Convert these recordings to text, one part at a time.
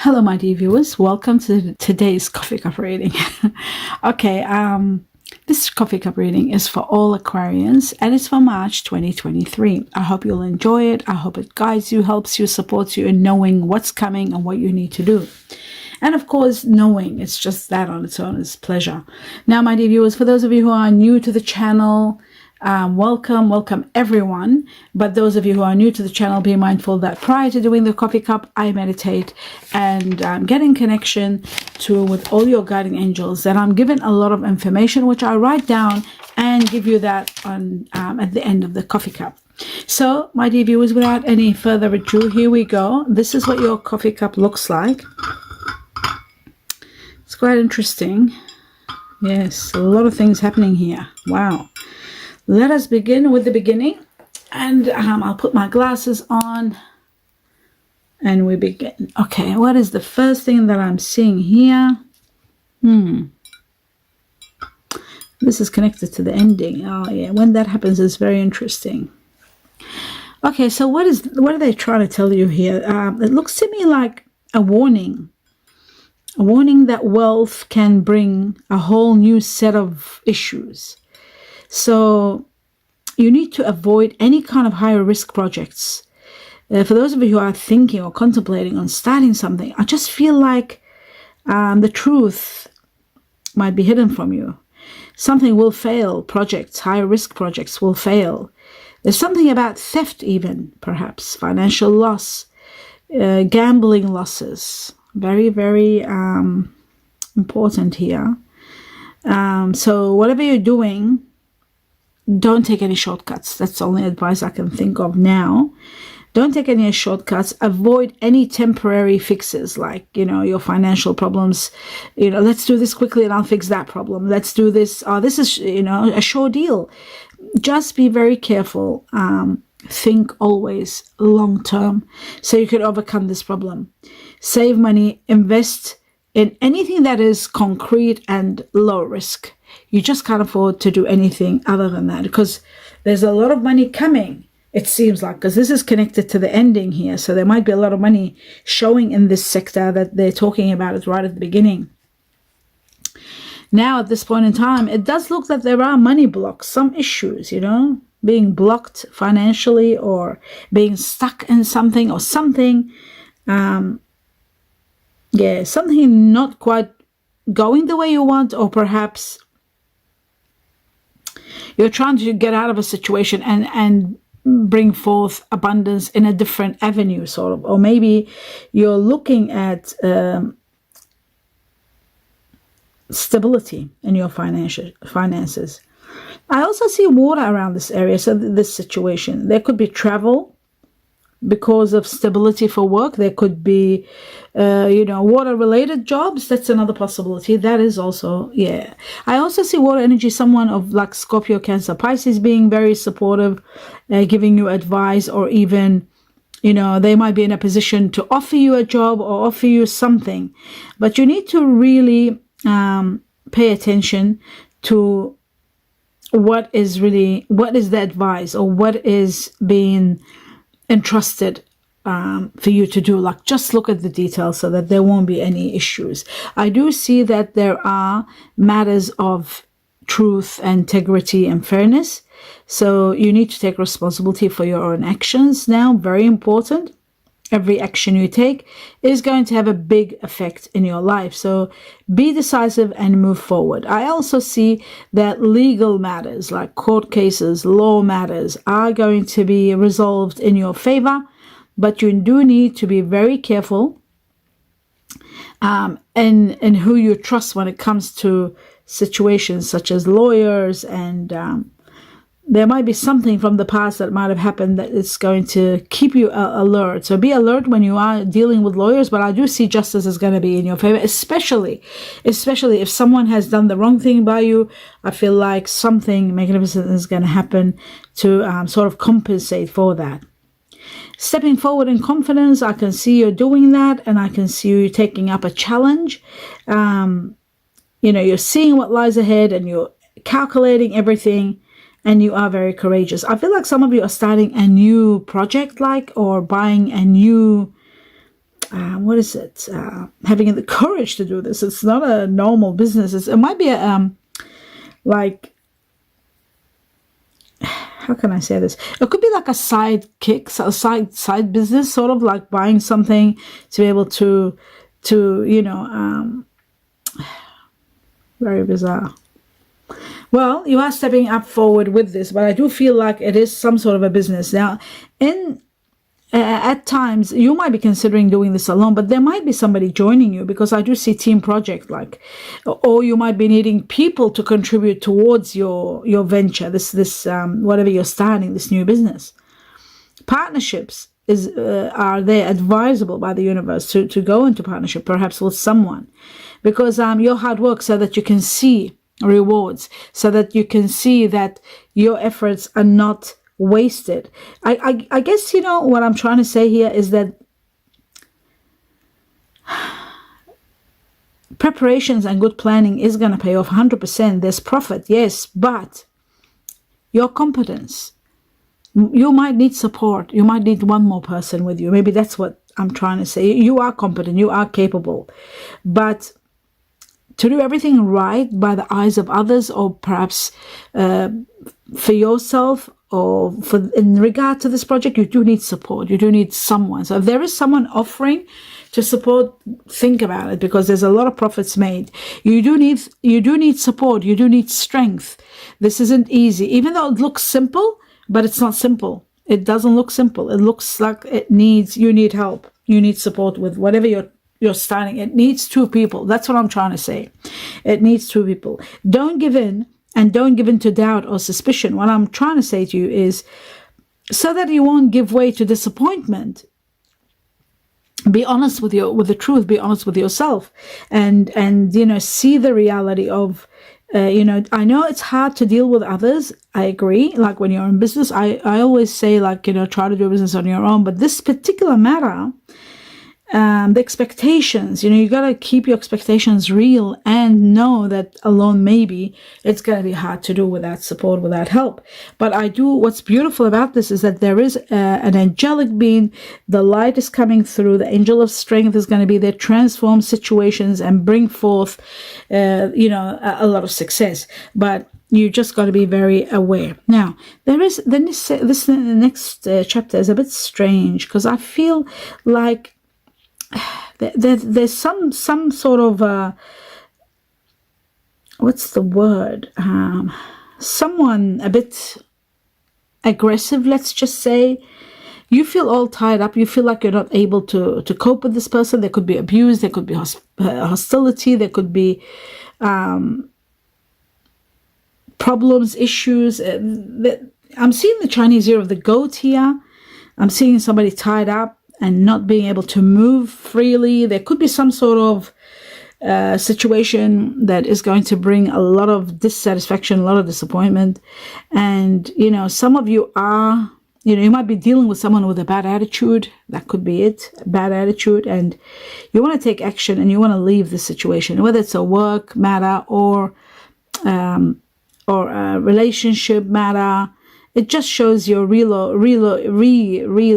Hello, my dear viewers. Welcome to today's coffee cup reading. Okay, this coffee cup reading is for all Aquarians and it's for March 2023. I hope you'll enjoy it. I hope it guides you, helps you, supports you in knowing what's coming and what you need to do. And of course, knowing it's just that on its own is pleasure. Now, my dear viewers, for those of you who are new to the channel, welcome everyone. But those of you who are new to the channel, be mindful that prior to doing the coffee cup, I meditate and get in connection with all your guiding angels. That I'm given a lot of information which I write down and give you that on at the end of the coffee cup. So, my dear viewers, without any further ado, here we go. This is what your coffee cup looks like. It's quite interesting. Yes, a lot of things happening here. Wow. Let us begin with the beginning, and I'll put my glasses on and we begin. Okay, what is the first thing that I'm seeing here? This is connected to the ending. Oh yeah, when that happens is very interesting. Okay, so what are they trying to tell you here? It looks to me like a warning that wealth can bring a whole new set of issues. So you need to avoid any kind of higher risk projects. For those of you who are thinking or contemplating on starting something, I just feel like the truth might be hidden from you. Something will fail. Higher risk projects will fail. There's something about theft even, perhaps, financial loss, gambling losses. Very, very important here. So whatever you're doing, don't take any shortcuts. That's the only advice I can think of now. Don't take any shortcuts. Avoid any temporary fixes, like, your financial problems. Let's do this quickly and I'll fix that problem. Let's do this. This is, a sure deal. Just be very careful. Think always long term so you can overcome this problem. Save money. Invest in anything that is concrete and low risk. You just can't afford to do anything other than that, because there's a lot of money coming, it seems like, because this is connected to the ending here. So there might be a lot of money showing in this sector that they're talking about it right at the beginning. Now, at this point in time, it does look that there are money blocks, some issues, being blocked financially or being stuck in something or something. Yeah, something not quite going the way you want, or perhaps you're trying to get out of a situation and bring forth abundance in a different avenue, sort of. Or maybe you're looking at stability in your finances. I also see water around this area, so this situation. There could be travel because of stability for work. There could be, water-related jobs. That's another possibility. That is also, yeah. I also see water energy, someone of like Scorpio, Cancer, Pisces being very supportive, giving you advice, or even, they might be in a position to offer you a job or offer you something. But you need to really pay attention to what is the advice, or what is being entrusted for you to do. Like, just look at the details so that there won't be any issues. I do see that there are matters of truth, integrity, and fairness. So you need to take responsibility for your own actions now. Very important. Every action you take is going to have a big effect in your life. So be decisive and move forward. I also see that legal matters, like court cases, law matters, are going to be resolved in your favor. But you do need to be very careful in who you trust when it comes to situations such as lawyers, and there might be something from the past that might have happened that is going to keep you alert. So be alert when you are dealing with lawyers. But I do see justice is going to be in your favor, especially if someone has done the wrong thing by you. I feel like something magnificent is going to happen to sort of compensate for that. Stepping forward in confidence, I can see you doing that, and I can see you taking up a challenge. You're seeing what lies ahead, and you're calculating everything. And you are very courageous. I feel like some of you are starting a new project, or buying a new what is it? Having the courage to do this. It's not a normal business. It might be a, like, how can I say this? It could be like a side kick, a side business, sort of like buying something to be able to you know, very bizarre. Well, you are stepping up forward with this, but I do feel like it is some sort of a business. Now, at times, you might be considering doing this alone, but there might be somebody joining you, because I do see team project, like, or you might be needing people to contribute towards your venture, this whatever you're starting, this new business. Partnerships are they advisable by the universe to go into partnership, perhaps with someone, because your hard work, so that you can see rewards, so that you can see that your efforts are not wasted. I guess, you know, what I'm trying to say here is that preparations and good planning is going to pay off 100%. There's profit, yes, but your competence, you might need support. You might need one more person with you. Maybe that's what I'm trying to say. You are competent, you are capable, but to do everything right by the eyes of others, or perhaps for yourself, or in regard to this project, you do need support. You do need someone. So if there is someone offering to support, think about it, because there's a lot of profits made. You do need support. You do need strength. This isn't easy, even though it looks simple, but it's not simple. It doesn't look simple. It looks like you need help. You need support with whatever you're starting. It needs two people. That's what I'm trying to say. It needs two people. Don't give in. And don't give in to doubt or suspicion. What I'm trying to say to you is, so that you won't give way to disappointment, be honest with the truth. Be honest with yourself, and you know, see the reality of, you know, I know it's hard to deal with others. I agree. Like when you're in business, I always say, like, you know, try to do business on your own. But this particular matter, the expectations, you know, you got to keep your expectations real, and know that alone, maybe it's going to be hard to do without support, without help. But what's beautiful about this is that there is an angelic being. The light is coming through. The angel of strength is going to be there, transform situations and bring forth, you know, a lot of success. But you just got to be very aware. Now, this next chapter is a bit strange, because I feel like there's some sort of what's the word, someone a bit aggressive, let's just say. You feel all tied up. You feel like you're not able to cope with this person. There could be abuse, there could be hostility, there could be problems, issues. I'm seeing the Chinese year of the goat here. I'm seeing somebody tied up and not being able to move freely. There could be some sort of situation that is going to bring a lot of dissatisfaction, a lot of disappointment. And, you know, some of you are, you know, you might be dealing with someone with a bad attitude. That could be it, a bad attitude. And you want to take action, and you want to leave the situation, whether it's a work matter or a relationship matter. It just shows you're real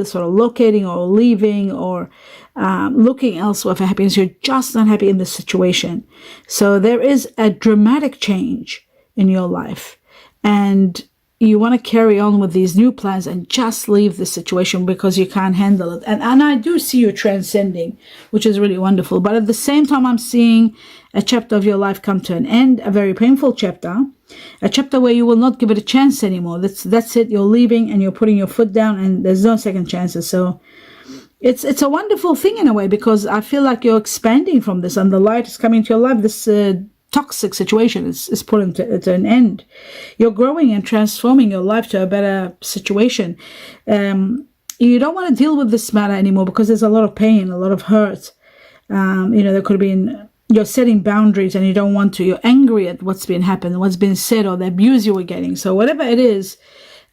sort of locating or leaving, or looking elsewhere for happiness. You're just not happy in this situation. So there is a dramatic change in your life, and you want to carry on with these new plans and just leave the situation because you can't handle it. And I do see you transcending, which is really wonderful. But at the same time, I'm seeing a chapter of your life come to an end, a very painful chapter, a chapter where you will not give it a chance anymore. That's it. You're leaving and you're putting your foot down, and there's no second chances. So it's a wonderful thing in a way, because I feel like you're expanding from this, and the light is coming to your life. This toxic situation is put to an end. You're growing and transforming your life to a better situation. You don't want to deal with this matter anymore, because there's a lot of pain, a lot of hurt. You know, there could have been, you're setting boundaries and you don't want to. You're angry at what's been happened, what's been said, or the abuse you were getting. So whatever it is,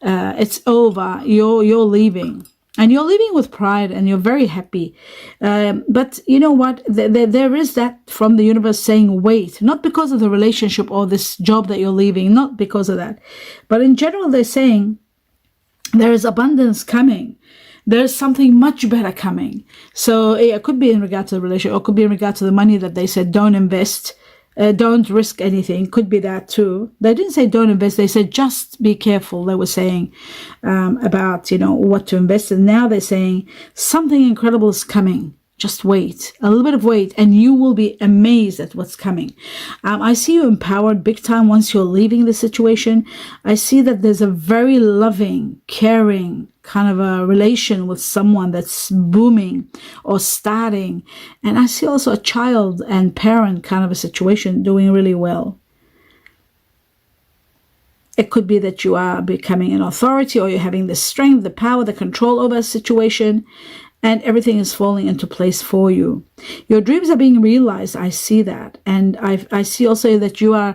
it's over. You're leaving. And you're leaving with pride, and you're very happy. But you know what? There is that from the universe saying, wait, not because of the relationship or this job that you're leaving, not because of that. But in general, they're saying there is abundance coming. there's something much better coming. So it could be in regard to the relationship, or it could be in regard to the money that they said don't invest, don't risk anything. Could be that too. They didn't say don't invest. They said just be careful. They were saying about, you know, what to invest in. Now they're saying something incredible is coming. Just wait, a little bit of wait, and you will be amazed at what's coming. I see you empowered big time once you're leaving the situation. I see that there's a very loving, caring kind of a relation with someone that's booming or starting. And I see also a child and parent kind of a situation doing really well. It could be that you are becoming an authority, or you're having the strength, the power, the control over a situation, and everything is falling into place for you. Your dreams are being realized. I see that. And I see also that you are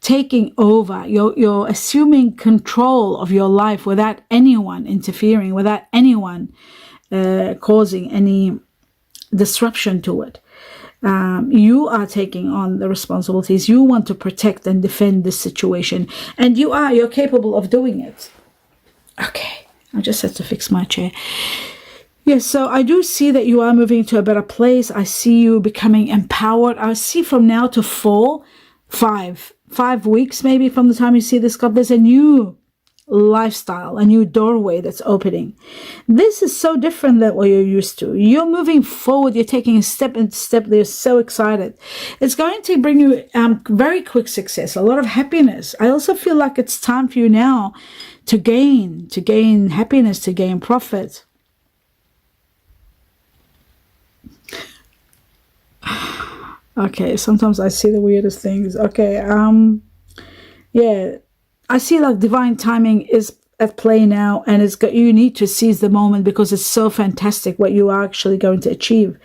taking over. You're assuming control of your life without anyone interfering, without anyone causing any disruption to it. You are taking on the responsibilities. You want to protect and defend this situation. And you're capable of doing it. Okay, I just had to fix my chair. Yes, so I do see that you are moving to a better place. I see you becoming empowered. I see from now to 5 weeks maybe from the time you see this card, there's a new lifestyle, a new doorway that's opening. This is so different than what you're used to. You're moving forward. You're taking step and step. They're so excited. It's going to bring you very quick success, a lot of happiness. I also feel like it's time for you now to gain happiness, to gain profit. Okay, sometimes I see the weirdest things. Okay, yeah, I see like divine timing is at play now, and you need to seize the moment because it's so fantastic what you are actually going to achieve.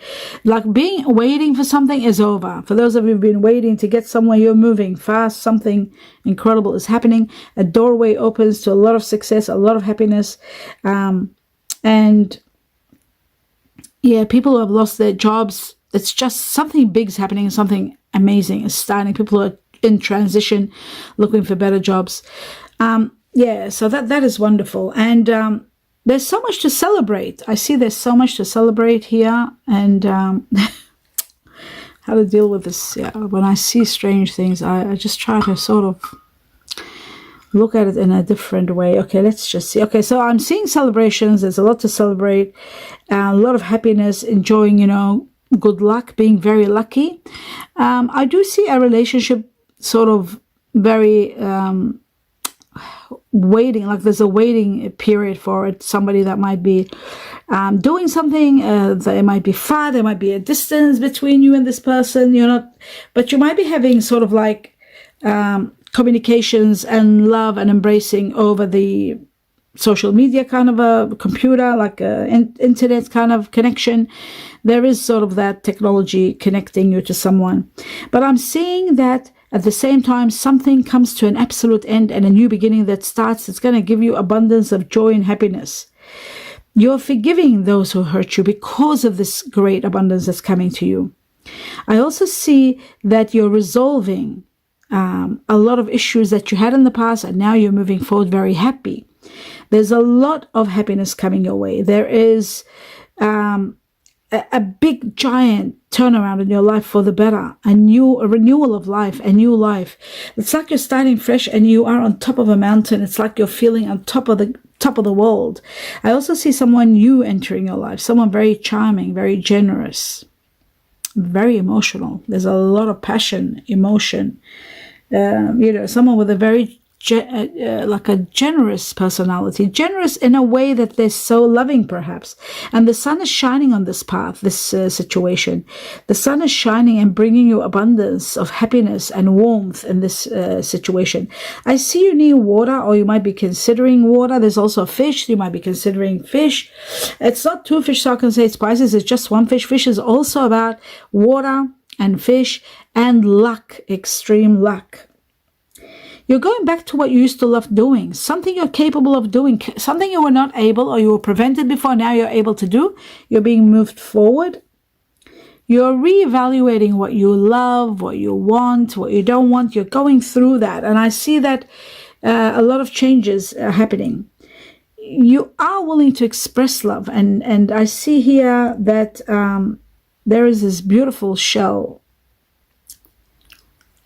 Like waiting for something is over. For those of you who've been waiting to get somewhere, you're moving fast. Something incredible is happening. A doorway opens to a lot of success, a lot of happiness, and yeah, people who have lost their jobs. It's just something big is happening, something amazing is starting. People are in transition, looking for better jobs. Yeah, so that is wonderful. And there's so much to celebrate. I see there's so much to celebrate here. And how to deal with this. Yeah, when I see strange things, I just try to sort of look at it in a different way. Okay, let's just see. Okay, so I'm seeing celebrations. There's a lot to celebrate. A lot of happiness, enjoying, you know, good luck, being very lucky. I do see a relationship sort of very waiting, like there's a waiting period for it. Somebody that might be doing something, there might be far, there might be a distance between you and this person. You're not, but you might be having sort of like communications and love and embracing over the social media kind of a computer, like internet kind of connection. There is sort of that technology connecting you to someone. But I'm seeing that at the same time, something comes to an absolute end and a new beginning that starts. It's going to give you abundance of joy and happiness. You're forgiving those who hurt you because of this great abundance that's coming to you. I also see that you're resolving a lot of issues that you had in the past, and now you're moving forward very happy. There's a lot of happiness coming your way. There is a big giant turnaround in your life for the better, a renewal of life, a new life. It's like you're starting fresh and you are on top of a mountain. It's like you're feeling on top of the world. I also see someone new entering your life, someone very charming, very generous, very emotional. There's a lot of passion, emotion. Someone with a very like a generous personality, generous in a way that they're so loving perhaps. And the sun is shining on this path, this situation. The sun is shining and bringing you abundance of happiness and warmth in this situation. I see you need water, or you might be considering water. There's also fish. You might be considering fish. It's not two fish, so I can say it's Pisces. It's just one fish. Fish is also about water and fish and luck, extreme luck. You're going back to what you used to love doing, something you're capable of doing, something you were not able or you were prevented before, now you're able to do. You're being moved forward. You're reevaluating what you love, what you want, what you don't want. You're going through that. And I see that a lot of changes are happening. you are willing to express love, and I see here that there is this beautiful shell.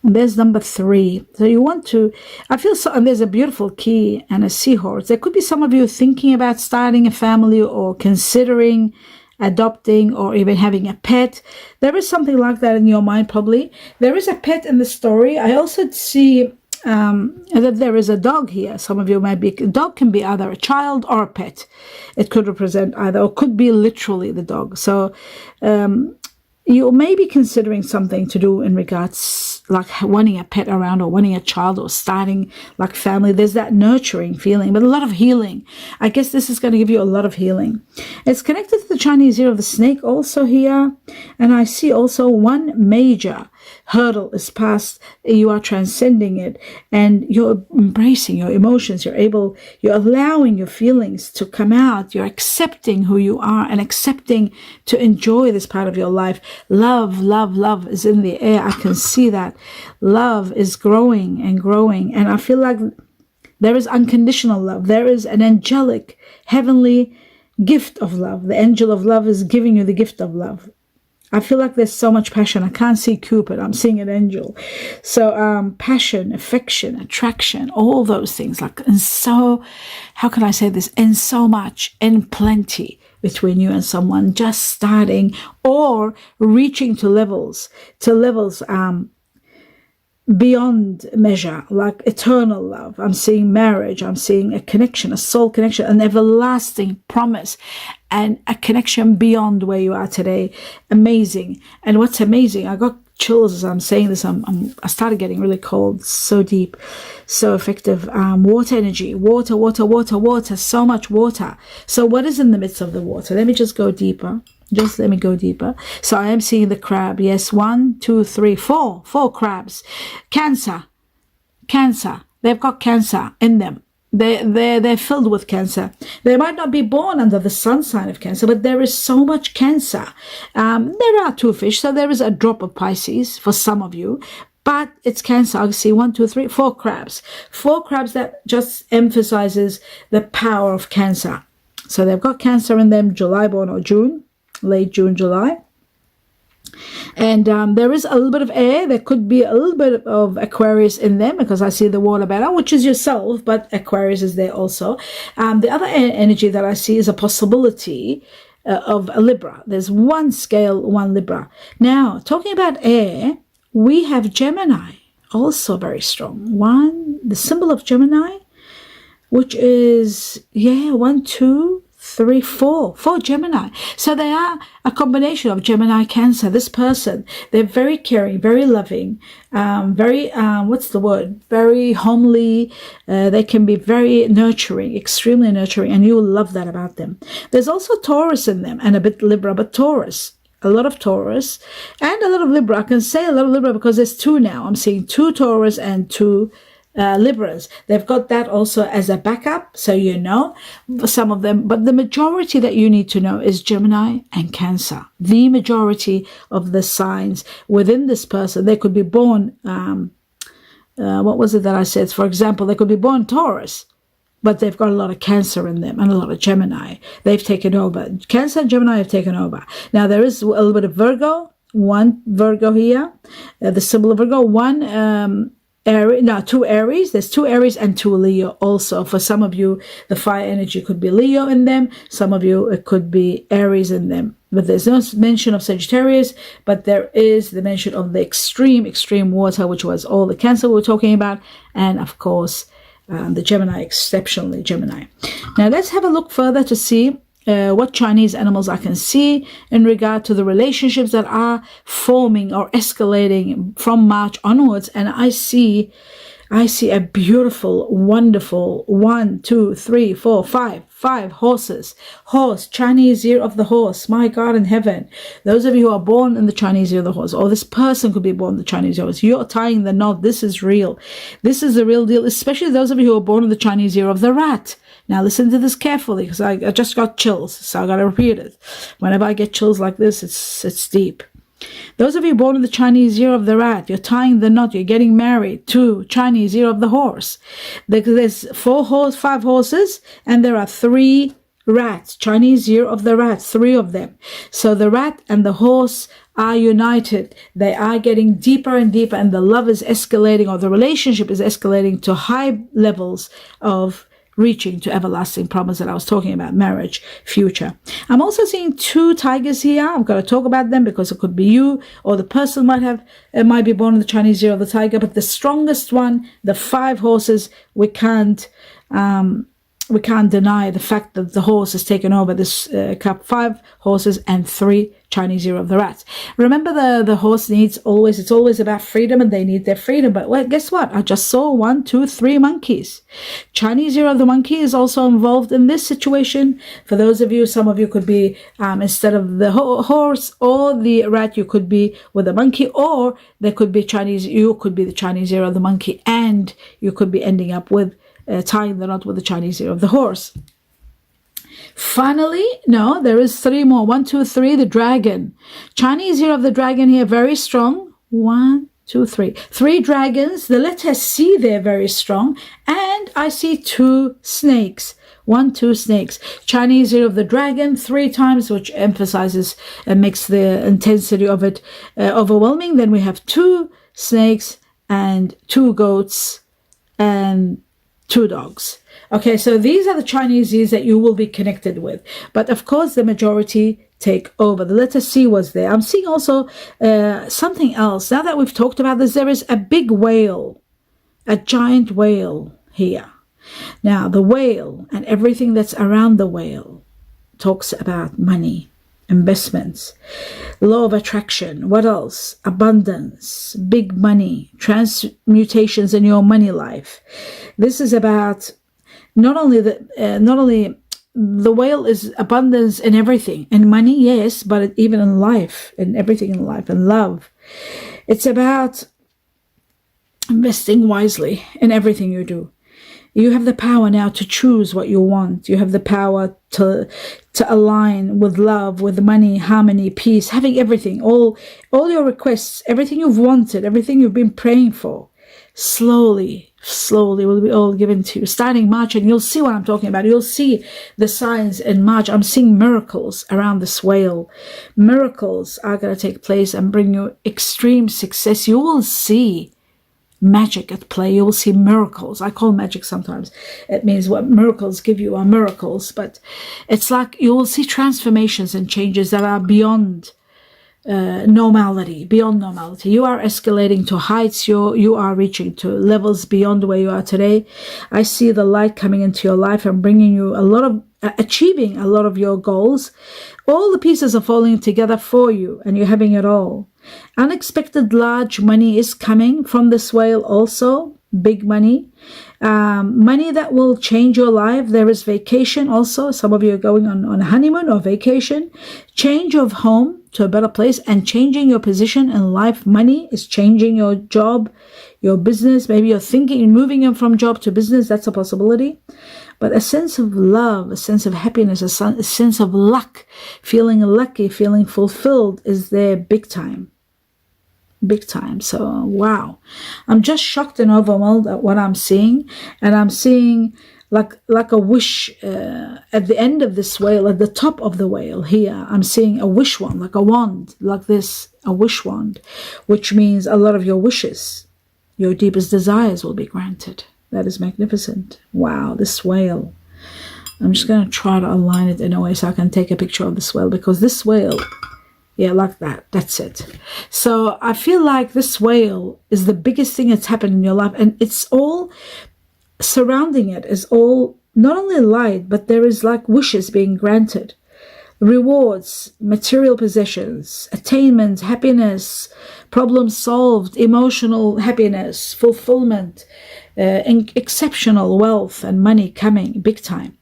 And there's number 3. So you want to, I feel so, and there's a beautiful key and a seahorse. There could be some of you thinking about starting a family or considering adopting or even having a pet. There is something like that in your mind probably. There is a pet in the story. I also see that there is a dog here. Some of you might be, a dog can be either a child or a pet. It could represent either, or could be literally the dog. So you may be considering something to do in regards like wanting a pet around or wanting a child or starting like family. There's that nurturing feeling, but a lot of healing. I guess this is going to give you a lot of healing. It's connected to the Chinese year of the snake also here. And I see also one major hurdle is past. You are transcending it and you're embracing your emotions. You're allowing your feelings to come out. You're accepting who you are and accepting to enjoy this part of your life. Love, love, love is in the air. I can see that. Love is growing and growing. And I feel like there is unconditional love. There is an angelic, heavenly gift of love. The angel of love is giving you the gift of love. I feel like there's so much passion. I can't see Cupid. I'm seeing an angel. So passion, affection, attraction, all those things. Like, and so, how can I say this? And so much, and plenty between you and someone just starting or reaching to levels beyond measure, like eternal love. I'm seeing marriage. I'm seeing a connection, a soul connection, an everlasting promise, and a connection beyond where you are today. Amazing. And what's amazing, I got chills as I'm saying this. I started getting really cold. So deep, so effective. Water energy, water, so much water. So what is in the midst of the water? Let me just go deeper. Just let me go deeper. So I am seeing the crab. Yes, 1, 2, 3, 4 crabs. Cancer. They've got cancer in them. They're filled with cancer. They might not be born under the sun sign of Cancer, but there is so much cancer. There are 2 fish, so there is a drop of Pisces for some of you. But it's Cancer. I see 1, 2, 3, 4 crabs. 4 crabs that just emphasizes the power of Cancer. So they've got Cancer in them, July born or June. Late June, July. And there is a little bit of air. There could be a little bit of Aquarius in them because I see the water banner, which is yourself, but Aquarius is there also. The other energy that I see is a possibility of a Libra. There's 1 scale, 1 Libra. Now, talking about air, we have Gemini, also very strong. 1, the symbol of Gemini, which is, 1, 2, 3, 4 Gemini. So they are a combination of Gemini, Cancer. This person, they're very caring, very loving, very very homely. They can be very nurturing, extremely nurturing, and you will love that about them. There's also Taurus in them and a bit Libra, but Taurus, a lot of Taurus and a lot of Libra. I can say a lot of Libra because there's 2 now. I'm seeing 2 Taurus and 2 Libras. They've got that also as a backup, so you know some of them, but the majority that you need to know is Gemini and Cancer. The majority of the signs within this person, they could be born, what was it that I said? For example, they could be born Taurus, but they've got a lot of Cancer in them and a lot of Gemini. They've taken over. Cancer and Gemini have taken over. Now there is a little bit of Virgo, 1 Virgo here, the symbol of Virgo, 1 2 Aries. There's 2 Aries and 2 Leo also. For some of you, the fire energy could be Leo in them. Some of you, it could be Aries in them. But there's no mention of Sagittarius, but there is the mention of the extreme water, which was all the Cancer we were talking about. And of course, the Gemini, exceptionally Gemini. Now let's have a look further to see what Chinese animals I can see in regard to the relationships that are forming or escalating from March onwards. And I see a beautiful, wonderful 1, 2, 3, 4, 5 horses. Horse, Chinese year of the horse. My God in heaven. Those of you who are born in the Chinese year of the horse, or this person could be born in the Chinese year of the horse, you're tying the knot. This is real. This is the real deal, especially those of you who are born in the Chinese year of the rat. Now listen to this carefully because I just got chills, so I got to repeat it. Whenever I get chills like this, it's deep. Those of you born in the Chinese year of the rat, you're tying the knot, you're getting married to Chinese year of the horse. There's 5 horses, and there are 3 rats, Chinese year of the rat, 3 of them. So the rat and the horse are united. They are getting deeper and deeper, and the love is escalating, or the relationship is escalating to high levels of reaching to everlasting promise that I was talking about, marriage, future. I'm also seeing 2 tigers here. I'm going to talk about them because it could be you, or the person might be born in the Chinese year of the tiger. But the strongest one, the 5 horses, we can't deny the fact that the horse has taken over this cup. 5 horses and 3 Chinese year of the rat. Remember, the horse it's always about freedom, and they need their freedom. But well, guess what? I just saw 1, 2, 3 monkeys. Chinese year of the monkey is also involved in this situation. For those of you, some of you could be, instead of the horse or the rat, you could be with a monkey, or there could be you could be the Chinese year of the monkey, and you could be ending up with tying the knot with the Chinese year of the horse. Finally, no, there is 3 more. 1, 2, 3, the dragon. Chinese year of the dragon here, very strong. 1, 2, 3. 3 dragons. The letter C there, very strong. And I see 2 snakes. 1, 2 snakes. Chinese year of the dragon 3 times, which emphasizes and makes the intensity of it overwhelming. Then we have 2 snakes and 2 goats and 2 dogs. Okay, so these are the Chinese years that you will be connected with. But of course, the majority take over. The letter C was there. I'm seeing also something else. Now that we've talked about this, there is a big whale, a giant whale here. Now, the whale and everything that's around the whale talks about money, investments, law of attraction. What else? Abundance, big money, transmutations in your money life. This is about not only the whale is abundance in everything, in money, yes, but even in life, in everything in life, in love. It's about investing wisely in everything you do. You have the power now to choose what you want. You have the power to align with love, with money, harmony, peace, having everything, all your requests, everything you've wanted, everything you've been praying for, slowly will be all given to you. Starting March, and you'll see what I'm talking about. You'll see the signs in March. I'm seeing miracles around this whale. Miracles are going to take place and bring you extreme success. You will see magic at play. You will see miracles. I call magic sometimes. It means what miracles give you are miracles, but it's like you will see transformations and changes that are beyond normality, beyond normality. You are escalating to heights. You are reaching to levels beyond where you are today. I see the light coming into your life and bringing you achieving a lot of your goals. All the pieces are falling together for you, and you're having it all. Unexpected large money is coming from this whale also. Big money. Money that will change your life. There is vacation also. Some of you are going on a honeymoon or vacation. Change of home to a better place, and changing your position in life. Money is changing your job, your business. Maybe you're thinking moving from job to business. That's a possibility. But a sense of love, a sense of happiness, a sense of luck, feeling lucky, feeling fulfilled is there big time. Big time. So, wow. I'm just shocked and overwhelmed at what I'm seeing. And I'm seeing like a wish at the end of this whale, at the top of the whale here. I'm seeing a wish wand, like a wand, like this, a wish wand, which means a lot of your wishes, your deepest desires will be granted. That is magnificent. Wow, this whale. I'm just going to try to align it in a way so I can take a picture of this whale, because this whale, yeah, like that. That's it. So I feel like this whale is the biggest thing that's happened in your life, and it's all surrounding it is all not only light, but there is like wishes being granted, rewards, material possessions, attainment, happiness, problems solved, emotional happiness, fulfillment, exceptional wealth and money coming big time.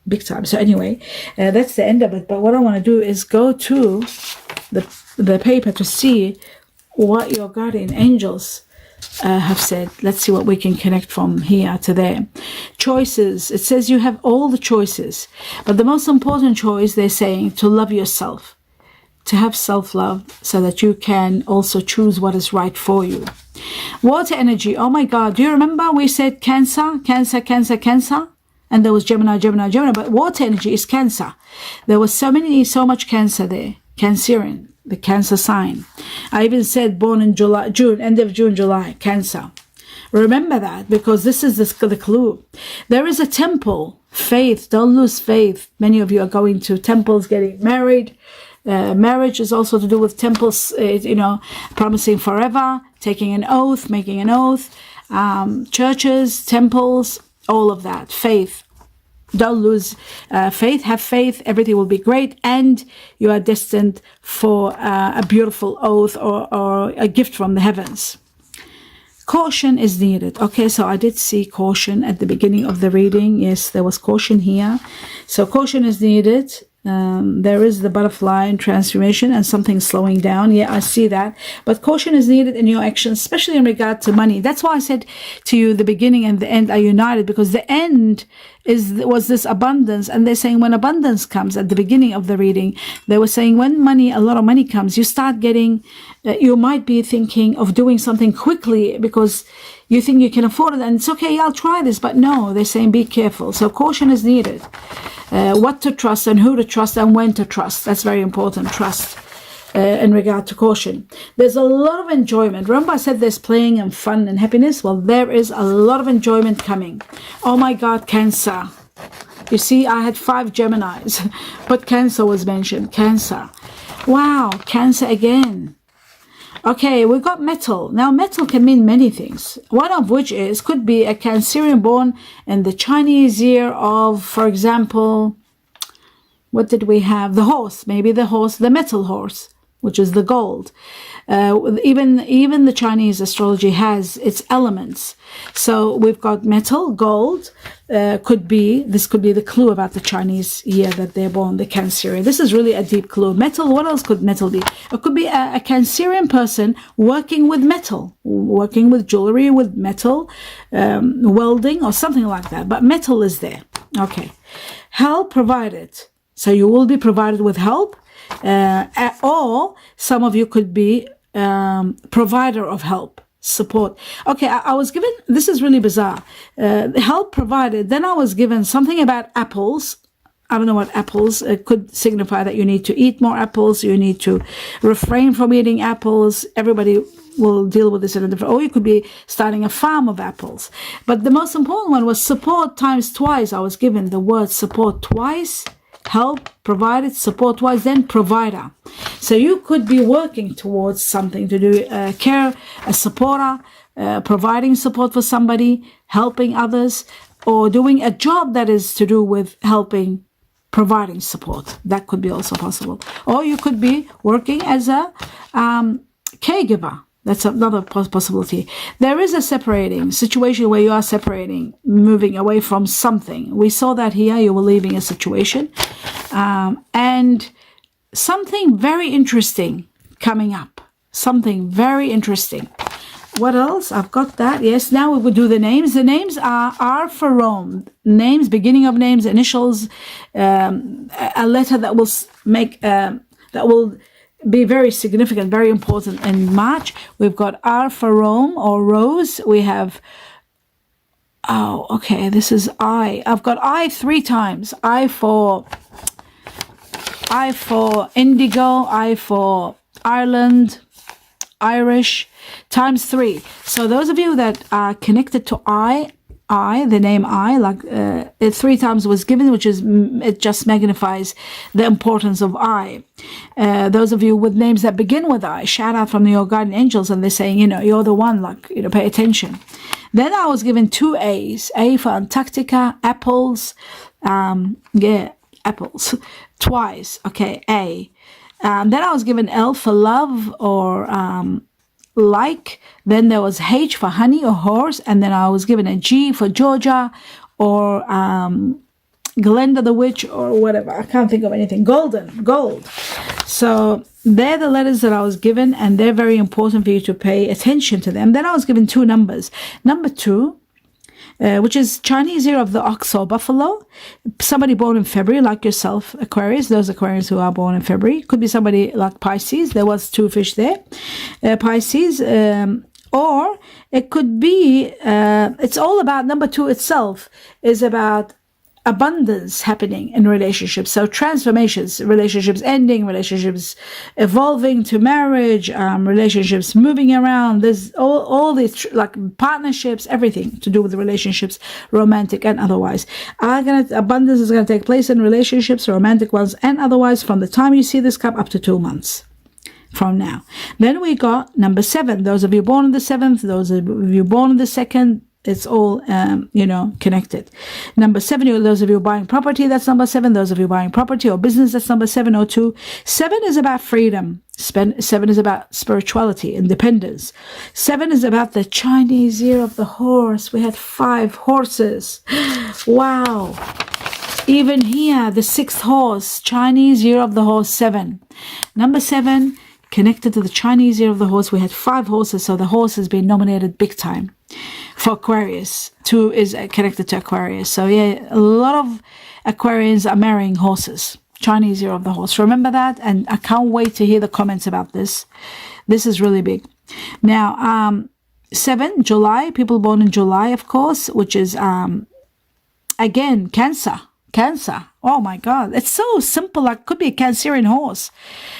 Big time. So anyway, that's the end of it. But what I want to do is go to the paper to see what your guardian angels have said. Let's see what we can connect from here to there. Choices. It says you have all the choices, but the most important choice, they're saying, to love yourself, to have self-love so that you can also choose what is right for you. Water energy. Oh my God. Do you remember we said Cancer, Cancer, Cancer, Cancer? And there was Gemini, Gemini, Gemini. But water energy is Cancer. There was so much Cancer there. Cancerian, the Cancer sign. I even said born in June, end of June, July, Cancer. Remember that, because this is the clue. There is a temple. Faith. Don't lose faith. Many of you are going to temples, getting married. Marriage is also to do with temples, promising forever, taking an oath, making an oath, churches, temples, all of that. Faith. Don't lose faith. Have faith. Everything will be great. And you are destined for a beautiful oath or a gift from the heavens. Caution is needed. Okay, so I did see caution at the beginning of the reading. Yes, there was caution here. So caution is needed. There is the butterfly and transformation and something slowing down. Yeah, I see that. But caution is needed in your actions, especially in regard to money. That's why I said to you the beginning and the end are united, because the end was this abundance. And they're saying when abundance comes at the beginning of the reading, they were saying when a lot of money comes, you start getting, you might be thinking of doing something quickly because you think you can afford it. And it's okay, I'll try this. But no, they're saying be careful. So caution is needed. What to trust and who to trust and when to trust. That's very important. Trust in regard to caution. There's a lot of enjoyment. Remember I said there's playing and fun and happiness? Well, there is a lot of enjoyment coming. Oh my God, Cancer. You see, I had 5 Geminis, but Cancer was mentioned. Cancer. Wow, Cancer again. Okay, we've got metal. Now, metal can mean many things. One of which could be a Cancerian born in the Chinese year of, for example, what did we have? The horse, maybe the horse, the metal horse, which is the gold. Even the Chinese astrology has its elements. So we've got metal, gold. This could be the clue about the Chinese year that they're born, the Cancerian. This is really a deep clue. Metal, what else could metal be? It could be a Cancerian person working with metal, working with jewelry, with metal, welding or something like that. But metal is there. Okay. Help provided. So you will be provided with help. Or some of you could be provider of help, support. Okay, I was given, this is really bizarre, help provided. Then I was given something about apples. I don't know what apples could signify, that you need to eat more apples, you need to refrain from eating apples. Everybody will deal with this in a different, or you could be starting a farm of apples. But the most important one was support times twice. I was given the word support twice. Help, provided, support wise, then provider. So you could be working towards something to do, care, a supporter, providing support for somebody, helping others, or doing a job that is to do with helping, providing support. That could be also possible. Or you could be working as a caregiver. That's another possibility. There is a separating situation where you are separating, moving away from something. We saw that here. You were leaving a situation. And something very interesting coming up. Something very interesting. What else? I've got that. Yes, now we will do the names. The names are R for Rome. Names, beginning of names, initials, a letter that will be very significant, very important in March. We've got R for Rome or Rose. We have, oh, okay, this is I. I've got I 3 times. I for indigo, I for Ireland, Irish, times 3. So those of you that are connected to I, the name I, like it 3 times was given, which is, it just magnifies the importance of I. Those of you with names that begin with I, shout out from your guardian angels, and they're saying, you're the one, like, pay attention. Then I was given 2 A's, A for Antarctica, apples, apples, twice, okay, A. Then I was given L for love or like. Then there was H for honey or horse, and then I was given a G for Georgia or Glenda the witch or whatever. I can't think of anything. Gold. So they're the letters that I was given, and they're very important for you to pay attention to them. Then I was given 2 numbers. Number 2, which is Chinese year of the ox or buffalo. Somebody born in February, like yourself, Aquarius. Those Aquarians who are born in February. Could be somebody like Pisces. There was two fish there. Pisces. Or it could be, it's all about number 2 itself, is about abundance happening in relationships. So transformations, relationships ending, relationships evolving to marriage, relationships moving around. There's all these like partnerships, everything to do with relationships, romantic and otherwise. Abundance is going to take place in relationships, romantic ones and otherwise, from the time you see this cup up to 2 months from now. Then we got number 7. Those of you born on the 7th, those of you born on the 2nd, it's all, connected. Number 7, those of you buying property, that's number 7. Those of you buying property or business, that's number 702. 7 is about freedom. 7 is about spirituality, independence. 7 is about the Chinese year of the horse. We had 5 horses. Wow. Even here, the 6th horse, Chinese year of the horse, 7. Number 7, connected to the Chinese year of the horse, we had 5 horses, so the horse has been nominated big time for Aquarius. 2 is connected to Aquarius. So yeah, a lot of Aquarians are marrying horses. Chinese year of the horse. Remember that? And I can't wait to hear the comments about this. This is really big. Now, 7, July, people born in July, of course, which is, again, Cancer. Cancer. Oh my God. It's so simple. Like could be a Cancerian horse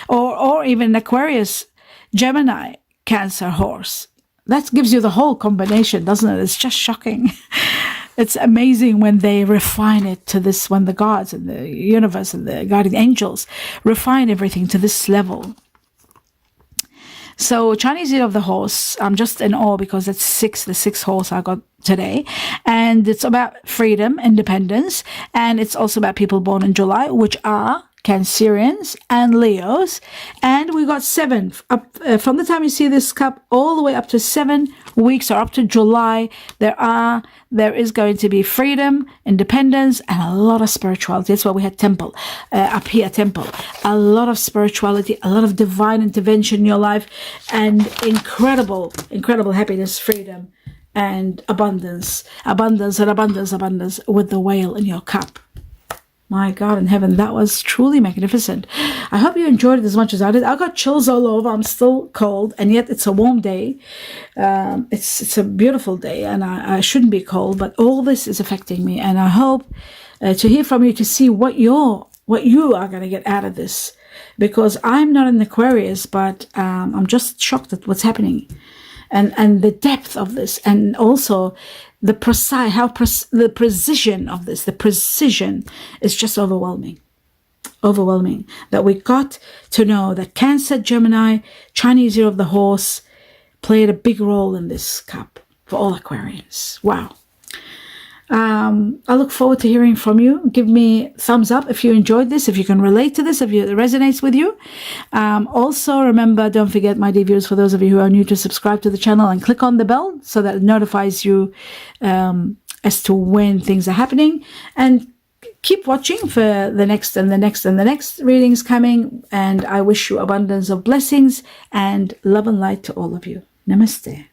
or even Aquarius, Gemini, Cancer horse. That gives you the whole combination, doesn't it? It's just shocking. It's amazing when they refine it to this, when the gods and the universe and the guardian angels refine everything to this level. So Chinese year of the horse, I'm just in awe because it's 6, the 6th horse I got today. And it's about freedom, independence. And it's also about people born in July, which are Cancerians and Leos. And we got 7 up from the time you see this cup all the way up to 7 weeks or up to July. There is going to be freedom, independence, and a lot of spirituality. That's why we had temple up here, temple. A lot of spirituality, a lot of divine intervention in your life, and incredible happiness, freedom, and abundance with the whale in your cup. My God in heaven, that was truly magnificent. I hope you enjoyed it as much as I did. I got chills all over. I'm still cold, and yet it's a warm day. It's a beautiful day, and I shouldn't be cold, but all this is affecting me. And I hope to hear from you, to see what you are going to get out of this, because I'm not an Aquarius, but I'm just shocked at what's happening, and the depth of this, and also the precision of this. The precision is just overwhelming. That we got to know that Cancer, Gemini, Chinese year of the horse played a big role in this cup for all Aquarians. Wow. I look forward to hearing from you. Give me thumbs up if you enjoyed this, if you can relate to this, if it resonates with you. Also, remember, don't forget, my dear viewers, for those of you who are new, to subscribe to the channel and click on the bell so that it notifies you as to when things are happening. And keep watching for the next and the next and the next readings coming. And I wish you abundance of blessings and love and light to all of you. Namaste.